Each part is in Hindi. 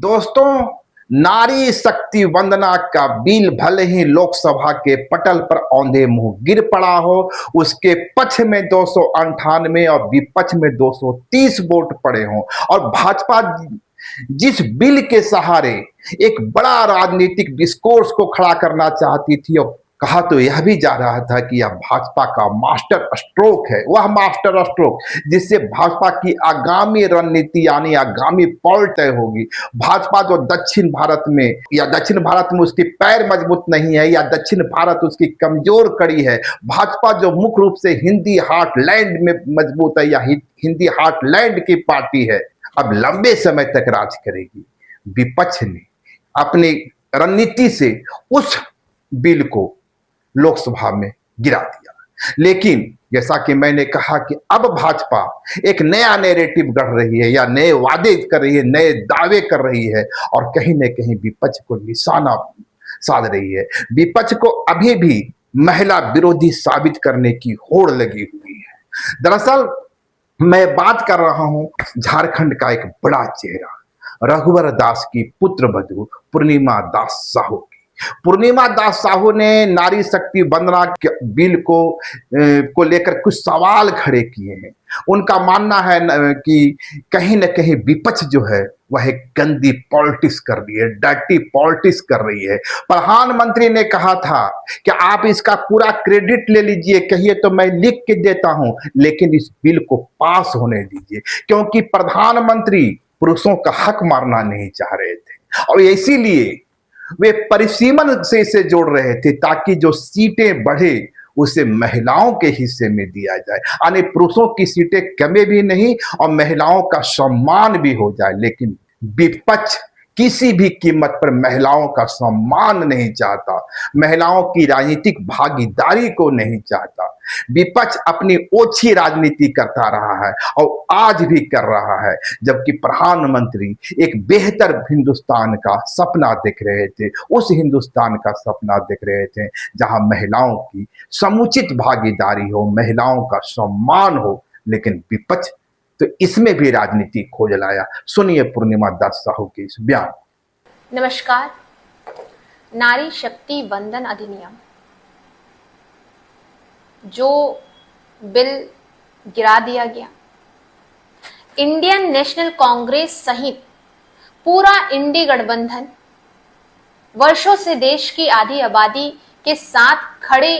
दोस्तों, नारी शक्ति वंदना का बिल भले ही लोकसभा के पटल पर औंधे मुंह गिर पड़ा हो, उसके पक्ष में 298 और विपक्ष में 230 वोट पड़े हों और भाजपा जिस बिल के सहारे एक बड़ा राजनीतिक डिस्कोर्स को खड़ा करना चाहती थी और कहा तो यह भी जा रहा था कि यह भाजपा का मास्टर स्ट्रोक है, वह मास्टर स्ट्रोक जिससे भाजपा की आगामी रणनीति यानी आगामी पॉल तय होगी। भाजपा जो दक्षिण भारत में या दक्षिण भारत में उसकी पैर मजबूत नहीं है या दक्षिण भारत उसकी कमजोर कड़ी है, भाजपा जो मुख्य रूप से हिंदी हार्टलैंड में मजबूत है या हिंदी हार्टलैंड की पार्टी है, अब लंबे समय तक राज करेगी। विपक्ष ने अपनी रणनीति से उस बिल को लोकसभा में गिरा दिया, लेकिन जैसा कि मैंने कहा कि अब भाजपा एक नया नैरेटिव गढ़ रही है या नए वादे कर रही है, नए दावे कर रही है और कहीं न कहीं विपक्ष को निशाना साध रही है। विपक्ष को अभी भी महिला विरोधी साबित करने की होड़ लगी हुई है। दरअसल मैं बात कर रहा हूं झारखंड का एक बड़ा चेहरा रघुवर दास की पुत्रवधू पूर्णिमा दास साहू। पूर्णिमा दास साहू ने नारी शक्ति वंदना के बिल को लेकर कुछ सवाल खड़े किए हैं। उनका मानना है कि कहीं न कहीं विपक्ष जो है वह एक गंदी पॉलिटिक्स कर रही है, डर्टी पॉलिटिक्स कर रही है। प्रधानमंत्री ने कहा था कि आप इसका पूरा क्रेडिट ले लीजिए, कहिए तो मैं लिख के देता हूं, लेकिन इस बिल को पास होने दीजिए, क्योंकि प्रधानमंत्री पुरुषों का हक मारना नहीं चाह रहे थे और इसीलिए वे परिसीमन से इसे जोड़ रहे थे ताकि जो सीटें बढ़े उसे महिलाओं के हिस्से में दिया जाए, यानी पुरुषों की सीटें कमे भी नहीं और महिलाओं का सम्मान भी हो जाए। लेकिन विपक्ष किसी भी कीमत पर महिलाओं का सम्मान नहीं चाहता, महिलाओं की राजनीतिक भागीदारी को नहीं चाहता। विपक्ष अपनी ओछी राजनीति करता रहा है और आज भी कर रहा है, जबकि प्रधानमंत्री एक बेहतर हिंदुस्तान का सपना देख रहे थे, उस हिंदुस्तान का सपना देख रहे थे जहां महिलाओं की समुचित भागीदारी हो, महिलाओं का सम्मान हो। लेकिन विपक्ष तो इसमें भी राजनीति खोज लाया। सुनिए पूर्णिमा दास साहू के इस बयान। नमस्कार। नारी शक्ति वंदन अधिनियम जो बिल गिरा दिया गया, इंडियन नेशनल कांग्रेस सहित पूरा इंडी गठबंधन वर्षों से देश की आधी आबादी के साथ खड़े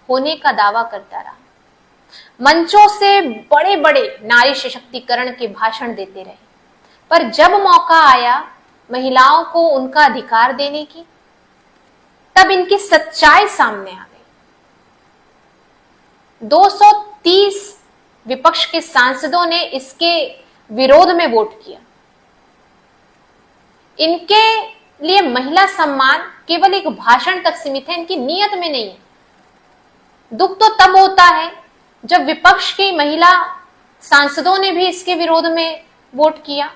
होने का दावा करता रहा। मंचों से बड़े बड़े नारी सशक्तिकरण के भाषण देते रहे, पर जब मौका आया महिलाओं को उनका अधिकार देने की, तब इनकी सच्चाई सामने आ गई। 230 विपक्ष के सांसदों ने इसके विरोध में वोट किया। इनके लिए महिला सम्मान केवल एक भाषण तक सीमित है, इनकी नीयत में नहीं है। दुख तो तब होता है जब विपक्ष की महिला सांसदों ने भी इसके विरोध में वोट किया।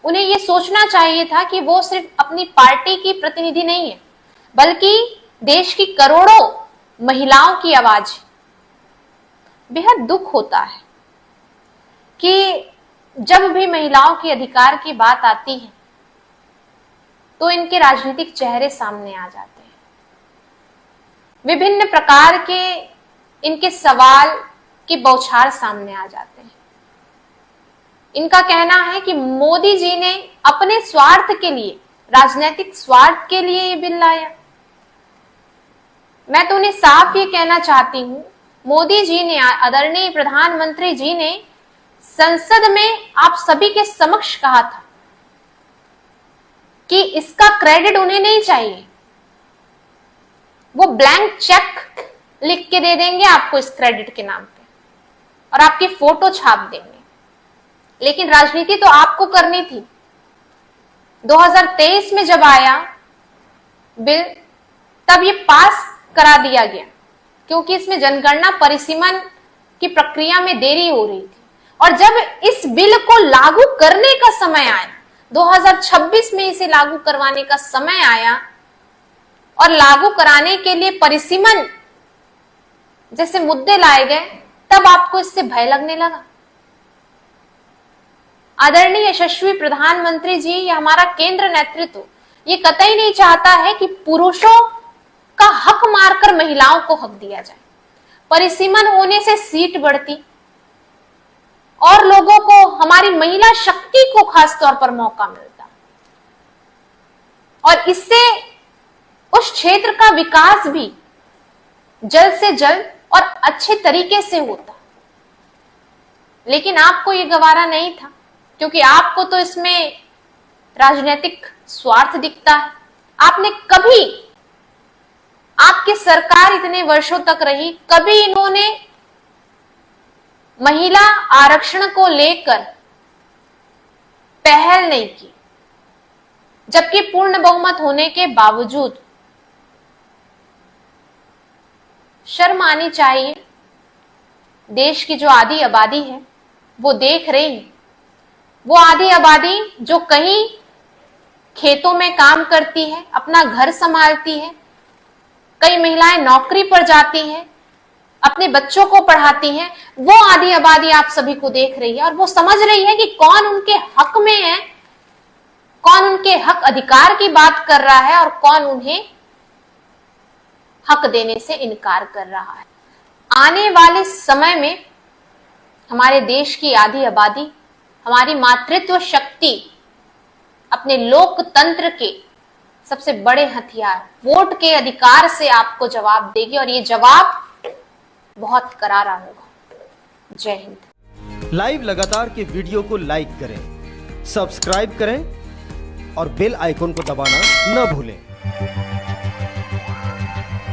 उन्हें यह सोचना चाहिए था कि वो सिर्फ अपनी पार्टी की प्रतिनिधि नहीं है, बल्कि देश की करोड़ों महिलाओं की आवाज। बेहद दुख होता है कि जब भी महिलाओं के अधिकार की बात आती है तो इनके राजनीतिक चेहरे सामने आ जाते हैं। विभिन्न प्रकार के इनके सवाल की बौछार सामने आ जाते हैं। इनका कहना है कि मोदी जी ने अपने स्वार्थ के लिए, राजनीतिक स्वार्थ के लिए ये बिल लाया। मैं तो उन्हें साफ ये कहना चाहती हूं, मोदी जी ने, आदरणीय प्रधानमंत्री जी ने संसद में आप सभी के समक्ष कहा था कि इसका क्रेडिट उन्हें नहीं चाहिए, वो ब्लैंक चेक लिख के दे देंगे आपको इस क्रेडिट के नाम पे और आपकी फोटो छाप देंगे। लेकिन राजनीति तो आपको करनी थी। 2023 में जब आया बिल, तब ये पास करा दिया गया क्योंकि इसमें जनगणना परिसीमन की प्रक्रिया में देरी हो रही थी। और जब इस बिल को लागू करने का समय आया, 2026 में इसे लागू करवाने का समय आया और लागू कराने के लिए परिसीमन जैसे मुद्दे लाए गए, तब आपको इससे भय लगने लगा। आदरणीय यशस्वी प्रधानमंत्री जी या हमारा केंद्र नेतृत्व ये कतई नहीं चाहता है कि पुरुषों का हक मारकर महिलाओं को हक दिया जाए। परिसीमन होने से सीट बढ़ती और लोगों को, हमारी महिला शक्ति को खास तौर पर मौका मिलता और इससे उस क्षेत्र का विकास भी जल्द से जल्द और अच्छे तरीके से होता। लेकिन आपको ये गवारा नहीं था, क्योंकि आपको तो इसमें राजनीतिक स्वार्थ दिखता है। आपने कभी, आपकी सरकार इतने वर्षों तक रही, कभी इन्होंने महिला आरक्षण को लेकर पहल नहीं की, जबकि पूर्ण बहुमत होने के बावजूद। शर्म आनी चाहिए। देश की जो आधी आबादी है वो देख रही है, वो आधी आबादी जो कहीं खेतों में काम करती है, अपना घर संभालती है, कई महिलाएं नौकरी पर जाती हैं, अपने बच्चों को पढ़ाती हैं, वो आधी आबादी आप सभी को देख रही है और वो समझ रही है कि कौन उनके हक में है, कौन उनके हक अधिकार की बात कर रहा है और कौन उन्हें हक देने से इनकार कर रहा है। आने वाले समय में हमारे देश की आधी आबादी, हमारी मातृत्व शक्ति अपने लोकतंत्र के सबसे बड़े हथियार वोट के अधिकार से आपको जवाब देगी और ये जवाब बहुत करारा होगा। जय हिंद। लाइव लगातार के वीडियो को लाइक करें, सब्सक्राइब करें और बेल आइकन को दबाना न भूलें।